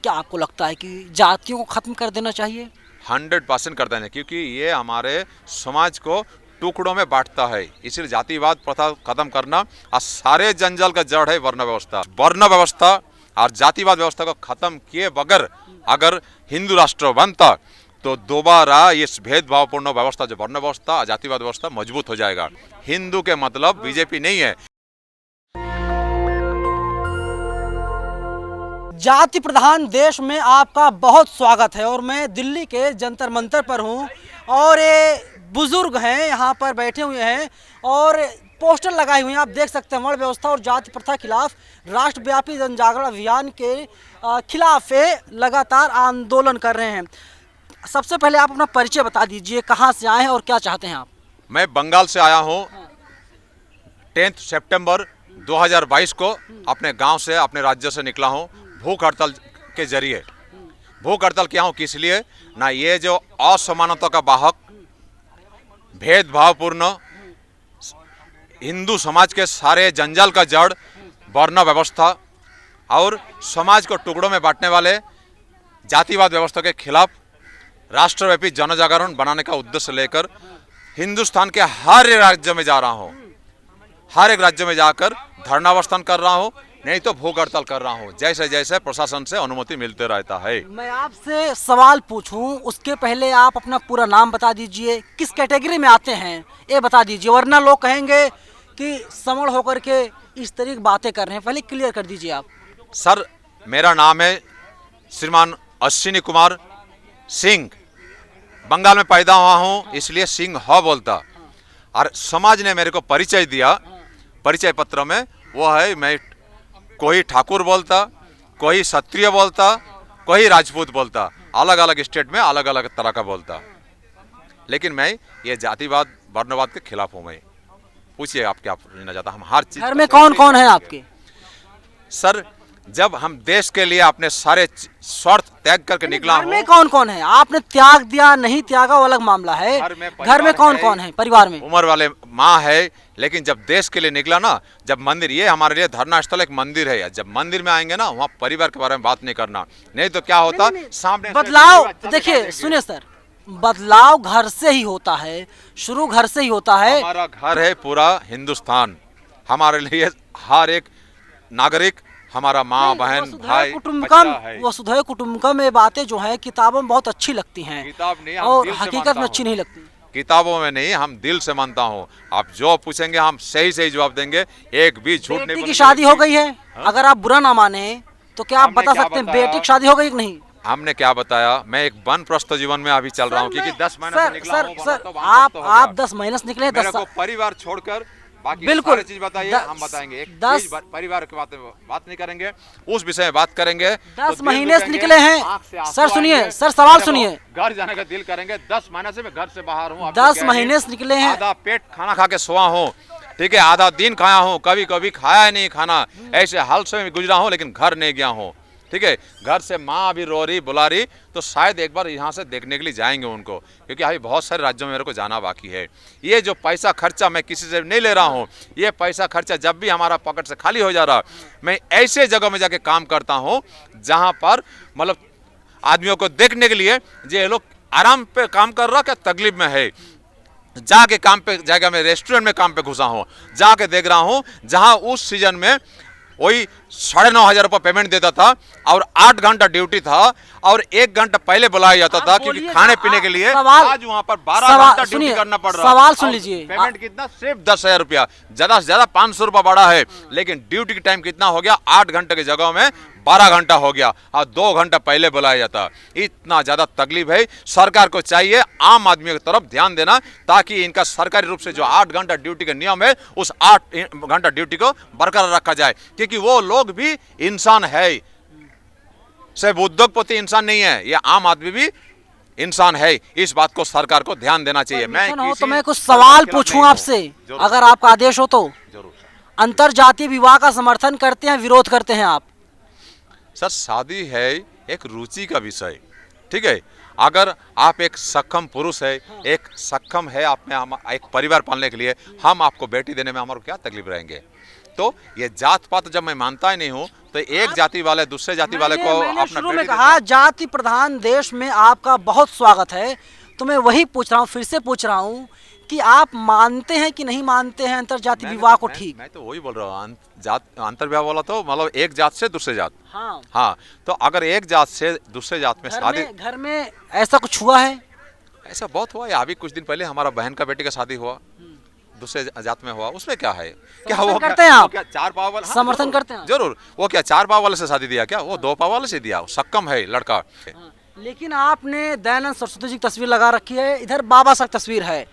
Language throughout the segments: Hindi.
क्या आपको लगता है कि जातियों को खत्म कर देना चाहिए? 100% कर देना, क्योंकि ये हमारे समाज को टुकड़ों में बांटता है। इसलिए जातिवाद प्रथा खत्म करना और सारे जंजाल का जड़ है वर्ण व्यवस्था। वर्ण व्यवस्था और जातिवाद व्यवस्था को खत्म किए बगैर अगर हिंदू राष्ट्र बनता तो दोबारा इस भेदभावपूर्ण व्यवस्था, जो वर्ण व्यवस्था और जातिवाद व्यवस्था, मजबूत हो जाएगा। हिंदू के मतलब बीजेपी नहीं है। जाति प्रधान देश में आपका बहुत स्वागत है और मैं दिल्ली के जंतर मंतर पर हूं और ये बुजुर्ग हैं यहाँ पर बैठे हुए हैं और पोस्टर लगाए हुए हैं। आप देख सकते हैं वर्ण व्यवस्था और जाति प्रथा खिलाफ राष्ट्रव्यापी जन जागरण अभियान के खिलाफ ये लगातार आंदोलन कर रहे हैं। सबसे पहले आप अपना परिचय बता दीजिए, कहाँ से आए हैं और क्या चाहते हैं आप? मैं बंगाल से आया हूँ। 10 सितंबर 2022 को अपने गांव से, अपने राज्य से निकला हूँ भूख हड़ताल के जरिए। भूख हड़ताल किया हूँ किस लिए ना, ये जो असमानता का वाहक, भेदभावपूर्ण हिंदू समाज के सारे जंजाल का जड़ वर्ण व्यवस्था और समाज को टुकड़ों में बांटने वाले जातिवाद व्यवस्था के खिलाफ राष्ट्रव्यापी जन जागरण बनाने का उद्देश्य लेकर हिंदुस्तान के हर राज्य में जा रहा हूँ। हर एक राज्य में जाकर धरनावस्थान कर रहा हूँ, नहीं तो भूख हड़ताल कर रहा हूँ, जैसे जैसे प्रशासन से अनुमति मिलते रहता है। मैं आपसे सवाल पूछूं उसके पहले आप अपना पूरा नाम बता दीजिए, किस कैटेगरी में आते हैं ये बता दीजिए, वरना लोग कहेंगे कि समण होकर के इस तरह की बातें कर रहे हैं। पहले क्लियर कर दीजिए आप। सर, मेरा नाम है श्रीमान अश्विनी कुमार सिंह। बंगाल में पैदा हुआ हूँ, इसलिए सिंह हो बोलता। और समाज ने मेरे को परिचय दिया, परिचय पत्र में वो है, मैं कोई ठाकुर बोलता, कोई क्षत्रिय बोलता, कोई राजपूत बोलता, अलग अलग स्टेट में अलग अलग तरह का बोलता। लेकिन मैं ये जातिवाद वर्णवाद के खिलाफ हूँ। मैं पूछिए आप क्या लेना चाहता। हम हर चीज। घर में कौन कौन है आपके? सर, जब हम देश के लिए अपने सारे स्वार्थ त्याग करके निकला हूँ। घर में कौन कौन है? आपने त्याग दिया नहीं त्यागा वो अलग मामला है। घर में कौन कौन है परिवार में? उम्र वाले माँ है। लेकिन जब देश के लिए निकला ना, जब मंदिर, ये हमारे लिए धरना स्थल एक मंदिर है, जब मंदिर में आएंगे ना, वहाँ परिवार के बारे में बात नहीं करना, नहीं तो क्या होता सामने बदलाव। देखिए सुनिए सर, बदलाव घर से ही होता है, शुरू घर से ही होता है। हमारा घर है पूरा हिंदुस्तान। हमारे लिए हर एक नागरिक, हमारा माँ बहन भाई कुटुंबकम, है। वसुधैव कुटुंबकम, ये बातें जो है किताबों में बहुत अच्छी लगती हैं, किताब नहीं, और हकीकत में अच्छी नहीं लगती। किताबों में नहीं, हम दिल से मानता हूँ। आप जो पूछेंगे हम सही सही जवाब देंगे, एक भी झूठ नहीं। बेटी की शादी हो गई है, अगर आप बुरा ना माने तो क्या आप बता सकते हैं बेटी की शादी हो गई कि नहीं? हमने क्या बताया, मैं एक वानप्रस्थ जीवन में अभी चल रहा हूँ, क्योंकि 10 महीने से निकला हूँ। सर आप 10 महीने से निकले, 10 परिवार छोड़कर बाकी बिल्कुल सारी चीज बताइए, हम बताएंगे। एक चीज परिवार के बात नहीं करेंगे, उस विषय में बात करेंगे। 10 महीने से निकले हैं सर। सुनिए सर, सवाल सुनिए। घर जाने का दिल करेंगे। 10 महीने से मैं घर से बाहर हूँ। 10 महीने से निकले हैं। आधा पेट खाना खा के सोया हूँ, ठीक है, आधा दिन खाया हूँ, कभी कभी खाया नहीं खाना, ऐसे हाल से गुजरा हूँ, लेकिन घर नहीं गया हूँ, ठीक है। घर से माँ अभी रो रही, बुला रही, तो शायद एक बार यहाँ से देखने के लिए जाएंगे उनको, क्योंकि अभी बहुत सारे राज्यों में मेरे को जाना बाकी है। ये जो पैसा खर्चा मैं किसी से नहीं ले रहा हूँ, ये पैसा खर्चा जब भी हमारा पॉकेट से खाली हो जा रहा, मैं ऐसे जगह में जाके काम करता हूँ जहाँ पर मतलब आदमियों को देखने के लिए, ये लोग आराम पे काम कर रहा क्या तकलीफ में है, जाके काम पे जगह में, रेस्टोरेंट में काम पे घुसा हूँ, जाके देख रहा हूँ जहाँ उस सीजन में वही 9,500 रुपये पेमेंट देता था और 8 घंटा ड्यूटी था और 1 घंटा पहले बुलाया जाता था, क्योंकि खाने पीने के लिए। आज वहाँ पर 12 घंटा ड्यूटी करना पड़ रहा है। सवाल सुन लीजिए। पेमेंट कितना? सिर्फ 10,000 रुपया, ज्यादा से ज्यादा 500 रुपया बढ़ा है, लेकिन ड्यूटी की टाइम कितना हो गया? 8 घंटे की जगह में 12 घंटा हो गया और 2 घंटा पहले बुलाया जाता। इतना ज्यादा तकलीफ है। सरकार को चाहिए आम आदमी की तरफ ध्यान देना, ताकि इनका सरकारी रूप से जो 8 घंटा ड्यूटी का नियम है, उस 8 घंटा ड्यूटी को बरकरार रखा जाए, क्योंकि वो लोग भी इंसान है। सिर्फ उद्योगपति इंसान नहीं है, ये आम आदमी भी इंसान है। इस बात को सरकार को ध्यान देना चाहिए। मैं कुछ सवाल पूछूं आपसे, अगर आपका आदेश हो तो। जरूर। अंतर जातीय विवाह का समर्थन करते हैं, विरोध करते हैं आप? सर, शादी है एक रुचि का विषय, ठीक है। अगर आप एक सक्षम पुरुष है, एक सक्षम है आप में एक परिवार पालने के लिए, हम आपको बेटी देने में हमारे क्या तकलीफ रहेंगे? तो ये जात पात जब मैं मानता ही नहीं हूँ तो एक जाति वाले दूसरे जाति वाले को मैंने अपना शुरू में बेटी कहा जाति प्रधान देश में आपका बहुत स्वागत है, तो मैं वही पूछ रहा हूँ, फिर से पूछ रहा हूँ कि आप मानते हैं कि नहीं मानते हैं अंतर जाति विवाह को ठीक? मैं तो वही बोल रहा हूँ जात अंतर विवाह वाला तो मतलब एक जात से दूसरे जात। हाँ, हाँ, तो अगर एक जात से दूसरे जात में शादी, घर में ऐसा कुछ हुआ है? ऐसा बहुत हुआ है। अभी कुछ दिन पहले हमारा बहन का बेटी का शादी हुआ दूसरे जात में हुआ, उसमें क्या है? क्या वो करते हैं आप? क्या चार पाव वाला? हाँ, समर्थन जरूर, करते हैं? जरूर। वो क्या चार पाव वाले से शादी दिया क्या? वो दो पाव वाले से दिया, सक्षम है लड़का। हाँ, लेकिन आपने दयानंद सरस्वती जी की तस्वीर लगा रखी है, इधर बाबा साहब की तस्वीर है।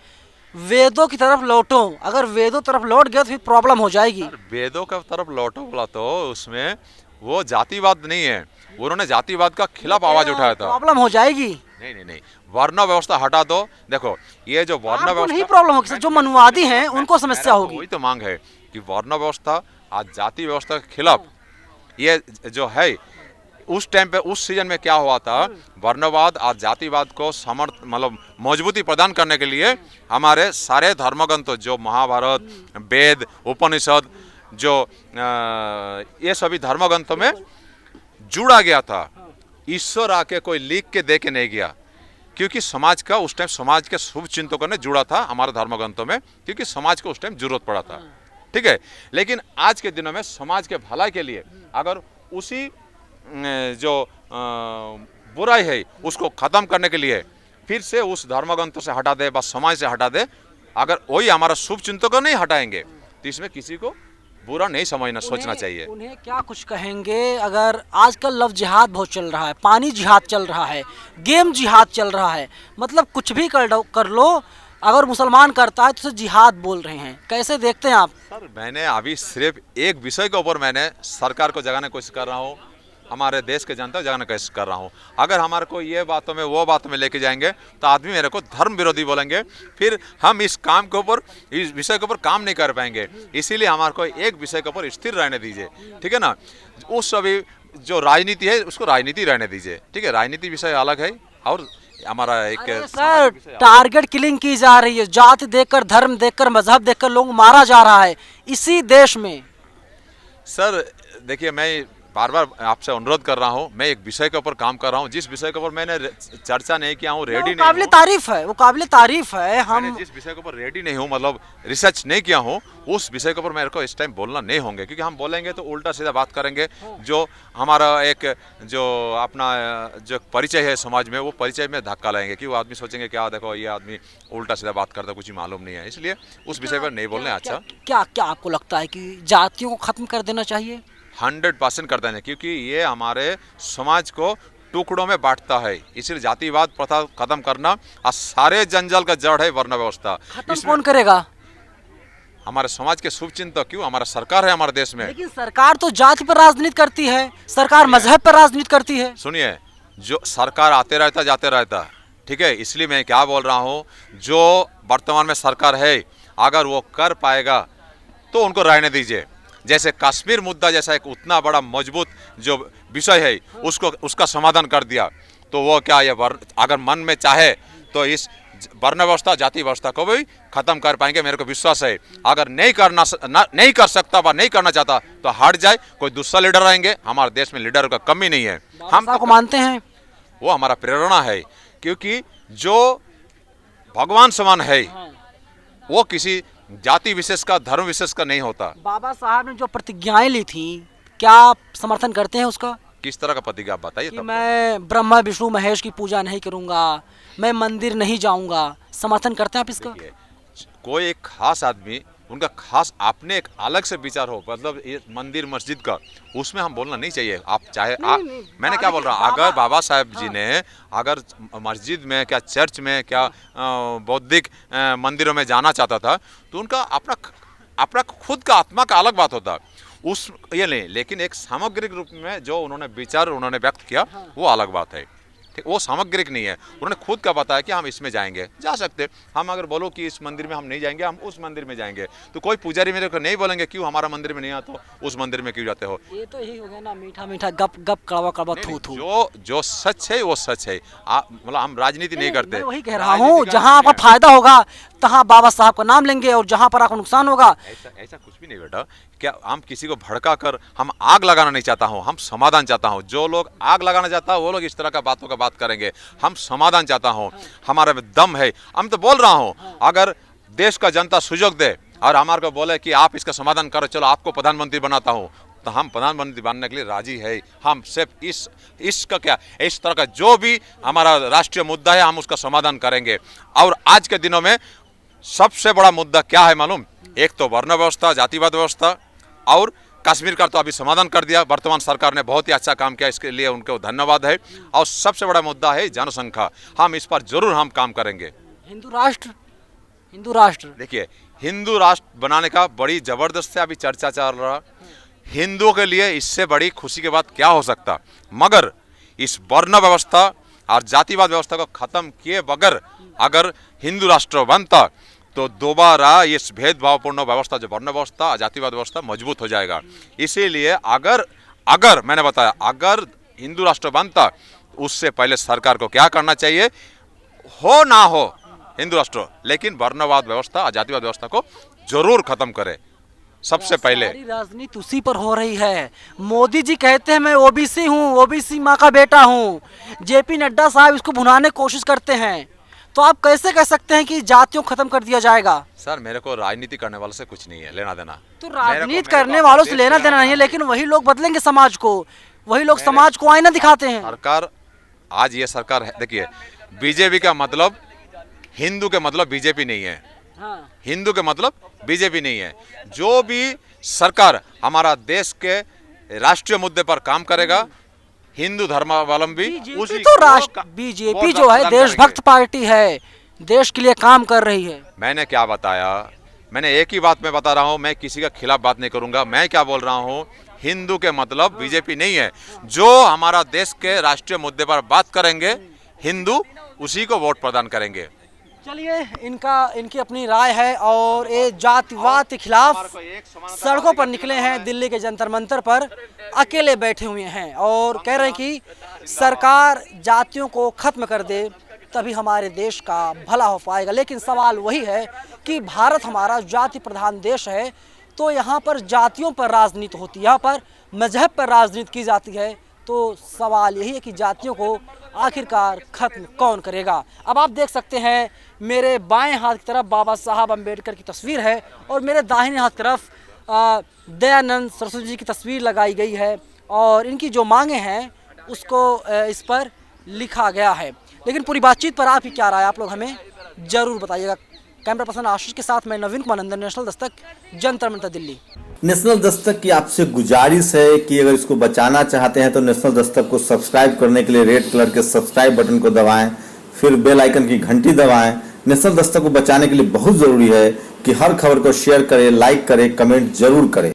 वेदों की तरफ लौटो, अगर वेदों तरफ लौट गए तो फिर प्रॉब्लम हो जाएगी। वेदों का तरफ लौटो बोला तो उसमें वो जातिवाद नहीं है, उन्होंने जातिवाद का खिलाफ आवाज उठाया था। प्रॉब्लम हो जाएगी। नहीं नहीं नहीं, वर्ण व्यवस्था हटा दो। देखो ये जो वर्ण आपको नहीं व्यवस्था, प्रॉब्लम होगी सर, जो मनुवादी हैं उनको समस्या होगी। वही तो मांग है कि वर्ण व्यवस्था आज जाति व्यवस्था के खिलाफ ये जो है, उस टाइम पे उस सीजन में क्या हुआ था, वर्णवाद और जातिवाद को समर्थ मतलब मजबूती प्रदान करने के लिए हमारे सारे धर्मग्रंथ जो महाभारत, वेद, उपनिषद जो ये सभी धर्मग्रंथों में जुड़ा गया था। ईश्वर आके कोई लिख के दे के नहीं गया, क्योंकि समाज का उस टाइम समाज के शुभ चिंतकों ने जुड़ा था हमारे धर्मग्रंथों में, क्योंकि समाज को उस टाइम जरूरत पड़ा था। ठीक है, लेकिन आज के दिनों में समाज के भलाई के लिए अगर उसी जो बुराई है उसको खत्म करने के लिए फिर से उस धर्मग्रंथों से हटा दे, बस समाज से हटा दे, अगर वही हमारा शुभ चिंतकों नहीं हटाएंगे तो इसमें किसी को बुरा नहीं समझना सोचना चाहिए। उन्हें क्या कुछ कहेंगे? अगर आजकल लव जिहाद बहुत चल रहा है, पानी जिहाद चल रहा है, गेम जिहाद चल रहा है, मतलब कुछ भी कर लो, अगर मुसलमान करता है तो उसे जिहाद बोल रहे हैं, कैसे देखते हैं आप? सर मैंने अभी सिर्फ एक विषय के ऊपर मैंने सरकार को जगाने की कोशिश कर रहा हूँ, हमारे देश के जनता को जगाने की कोशिश कर रहा हूँ। अगर हमारे को ये बातों में वो बातों में लेके जाएंगे तो आदमी मेरे को धर्म विरोधी बोलेंगे, फिर हम इस काम के ऊपर इस विषय के ऊपर काम नहीं कर पाएंगे। इसीलिए हमारे को एक विषय के ऊपर स्थिर रहने दीजिए, ठीक है ना। उस अभी जो राजनीति है उसको राजनीति रहने दीजिए, ठीक है। राजनीति विषय अलग है और हमारा एक सर टारगेट किलिंग की जा रही है, जाति देखकर, धर्म देखकर, मजहब देखकर लोग मारा जा रहा है इसी देश में। सर देखिए, मैं बार बार आपसे अनुरोध कर रहा हूँ, मैं एक विषय के ऊपर काम कर रहा हूँ, जिस विषय के ऊपर मैंने चर्चा नहीं किया हूँ, रेडी नहीं काबिल तारीफ है, वो काबिल तारीफ है। हम जिस विषय के ऊपर रेडी नहीं हूँ, मतलब रिसर्च नहीं किया हूँ, उस विषय के ऊपर मेरे को इस टाइम बोलना नहीं होंगे, क्योंकि हम बोलेंगे तो उल्टा सीधा बात करेंगे। जो हमारा एक जो अपना जो परिचय है समाज में, वो परिचय में धक्का लाएंगे कि वो आदमी सोचेंगे क्या देखो ये आदमी उल्टा सीधा बात करता, कुछ ही मालूम नहीं है, इसलिए उस विषय पर नहीं बोलने। अच्छा क्या क्या आपको लगता है कि जातियों को खत्म कर देना चाहिए? 100% करते हैं, क्योंकि ये हमारे समाज को टुकड़ों में बांटता है, इसलिए जातिवाद प्रथा खत्म करना और सारे जंजाल का जड़ है वर्ण व्यवस्था। खत्म कौन करेगा? हमारे समाज के शुभ चिंतक, क्यों हमारा सरकार है हमारे देश में। लेकिन सरकार तो जाति पर राजनीति करती है, सरकार मजहब पर राजनीति करती है। सुनिए, जो सरकार आते रहता जाते रहता, ठीक है, इसलिए मैं क्या बोल रहा हूँ, जो वर्तमान में सरकार है अगर वो कर पाएगा तो उनको रहने दीजिए। जैसे कश्मीर मुद्दा जैसा एक उतना बड़ा मजबूत जो विषय है उसको उसका समाधान कर दिया, तो वो क्या ये अगर मन में चाहे तो इस वर्ण व्यवस्था जाति व्यवस्था को भी खत्म कर पाएंगे, मेरे को विश्वास है। अगर नहीं कर सकता व नहीं करना चाहता तो हट जाए, कोई दूसरा लीडर रहेंगे। हमारे देश में लीडर का कमी नहीं है, हम को मानते हैं, वो हमारा प्रेरणा है, क्योंकि जो भगवान समान है वो किसी जाति विशेष का, धर्म विशेष का नहीं होता। बाबा साहब ने जो प्रतिज्ञाएं ली थी, क्या आप समर्थन करते हैं उसका? किस तरह का प्रतिज्ञा आप बताइए। कि मैं ब्रह्मा विष्णु महेश की पूजा नहीं करूंगा, मैं मंदिर नहीं जाऊंगा, समर्थन करते हैं आप इसका? कोई एक खास आदमी, उनका खास आपने एक अलग से विचार हो, मतलब ये मंदिर मस्जिद का, उसमें हम बोलना नहीं चाहिए। आप चाहे मैंने क्या बोल रहा हूँ, अगर बाबा साहब जी ने अगर मस्जिद में क्या चर्च में क्या बौद्धिक मंदिरों में जाना चाहता था तो उनका अपना खुद का आत्मा का अलग बात होता, उस ये नहीं, लेकिन एक सामग्रिक रूप में जो उन्होंने विचार उन्होंने व्यक्त किया वो अलग बात है। वो सामग्रिक नहीं है, उन्होंने खुद का बताया कि हम इसमें जाएंगे, जा सकते। हम अगर बोलो कि इस मंदिर में हम नहीं जाएंगे, हम उस मंदिर में जाएंगे, तो कोई पुजारी मेरे को नहीं बोलेंगे क्यों हमारा मंदिर में नहीं आता हो, उस मंदिर में क्यों जाते हो। ये तो यही हो गया ना, मीठा मीठा गप गप, कड़वा कड़वा थू थू। जो सच है वो सच है, मतलब हम राजनीति नहीं करते। मैं वही कह रहा हूँ, जहाँ आपका फायदा होगा तहाँ बाबा साहब का नाम लेंगे और जहाँ पर आपको नुकसान होगा। ऐसा कुछ भी नहीं बेटा, क्या हम किसी को भड़का कर हम आग लगाना नहीं चाहता हूँ, हम समाधान चाहता हूँ। जो लोग आग लगाना चाहता है वो लोग इस तरह का बातों का बात करेंगे, हम समाधान चाहता हूँ। हमारे में दम है, हम तो बोल रहा हूँ, अगर देश का जनता सुजोग दे और हमारे को बोले कि आप इसका समाधान करो, चलो आपको प्रधानमंत्री बनाता हूँ, तो हम प्रधानमंत्री बनने के लिए राजी है। हम सिर्फ इसका क्या, इस तरह का जो भी हमारा राष्ट्रीय मुद्दा है हम उसका समाधान करेंगे। और आज के दिनों में सबसे बड़ा मुद्दा क्या है मालूम? एक तो वर्ण व्यवस्था, जातिवाद व्यवस्था, और कश्मीर का तो अभी समाधान कर दिया वर्तमान सरकार ने, बहुत ही अच्छा काम किया, इसके लिए उनको धन्यवाद है। और सबसे बड़ा मुद्दा है जनसंख्या, हम इस पर जरूर हम काम करेंगे। हिंदू राष्ट्र देखिए, हिंदू राष्ट्र बनाने का बड़ी जबरदस्त से अभी चर्चा चल रहा। हिंदुओं के लिए इससे बड़ी खुशी की बात क्या हो सकता, मगर इस वर्ण व्यवस्था और जातिवाद व्यवस्था को खत्म किए बगैर अगर हिंदू राष्ट्र बनता तो दोबारा इस भेदभावपूर्ण व्यवस्था, जो वर्ण व्यवस्था, जातिवाद व्यवस्था मजबूत हो जाएगा। इसीलिए अगर मैंने बताया, अगर हिंदू राष्ट्र बनता, उससे पहले सरकार को क्या करना चाहिए, हो ना हो हिंदू राष्ट्र, लेकिन वर्णवाद व्यवस्था, जातिवाद व्यवस्था को जरूर खत्म करे सबसे पहले। सारी राजनीति उसी पर हो रही है। मोदी जी कहते हैं मैं ओबीसी हूँ, ओबीसी माँ का बेटा हूँ, जेपी नड्डा साहब इसको भुनाने की कोशिश करते हैं, तो आप कैसे कह सकते हैं कि जातियों को खत्म कर दिया जाएगा? सर, मेरे को राजनीति करने वालों से कुछ नहीं है लेना देना। तो राजनीति करने वालों से लेना देना नहीं है, लेकिन वही लोग बदलेंगे समाज को, वही लोग समाज को आईना दिखाते हैं। सरकार, आज ये सरकार है, देखिए, बीजेपी का मतलब हिंदू के मतलब बीजेपी नहीं है। हाँ। हिंदू के मतलब बीजेपी नहीं है। जो भी सरकार हमारा देश के राष्ट्रीय मुद्दे पर काम करेगा, हिंदू धर्मावलंबी उसी तो बीजेपी जो है देशभक्त पार्टी है, देश के लिए काम कर रही है। मैंने क्या बताया, मैंने एक ही बात में बता रहा हूँ, मैं किसी के खिलाफ बात नहीं करूंगा। मैं क्या बोल रहा हूँ, हिंदू के मतलब बीजेपी नहीं है। जो हमारा देश के राष्ट्रीय मुद्दे पर बात करेंगे, हिंदू उसी को वोट प्रदान करेंगे। चलिए, इनकी अपनी राय है और ये जातिवाद के खिलाफ सड़कों पर निकले हैं, दिल्ली के जंतर मंतर पर अकेले बैठे हुए हैं और कह रहे हैं कि सरकार जातियों को खत्म कर दे, तभी हमारे देश का भला हो पाएगा। लेकिन सवाल वही है कि भारत हमारा जाति प्रधान देश है, तो यहाँ पर जातियों पर राजनीति होती है, यहाँ पर मजहब पर राजनीति की जाती है। तो सवाल यही है कि जातियों को आखिरकार खत्म कौन करेगा। अब आप देख सकते हैं मेरे बाएं हाथ की तरफ बाबा साहब अम्बेडकर की तस्वीर है और मेरे दाहिने हाथ की तरफ दयानंद सरस्वती जी की तस्वीर लगाई गई है और इनकी जो मांगे हैं उसको इस पर लिखा गया है। लेकिन पूरी बातचीत पर आपकी क्या राय, आप लोग हमें ज़रूर बताइएगा। कैमरा पर्सन आशीष के साथ मैं नवीन कुमार नंदन, नेशनल दस्तक, जंतर मंतर, दिल्ली। नेशनल दस्तक की आपसे गुजारिश है कि अगर इसको बचाना चाहते हैं तो नेशनल दस्तक को सब्सक्राइब करने के लिए रेड कलर के सब्सक्राइब बटन को दबाएं, फिर बेल आइकन की घंटी दबाएं। नेशनल दस्तक को बचाने के लिए बहुत जरूरी है कि हर खबर को शेयर करें, लाइक करें, कमेंट जरूर करें।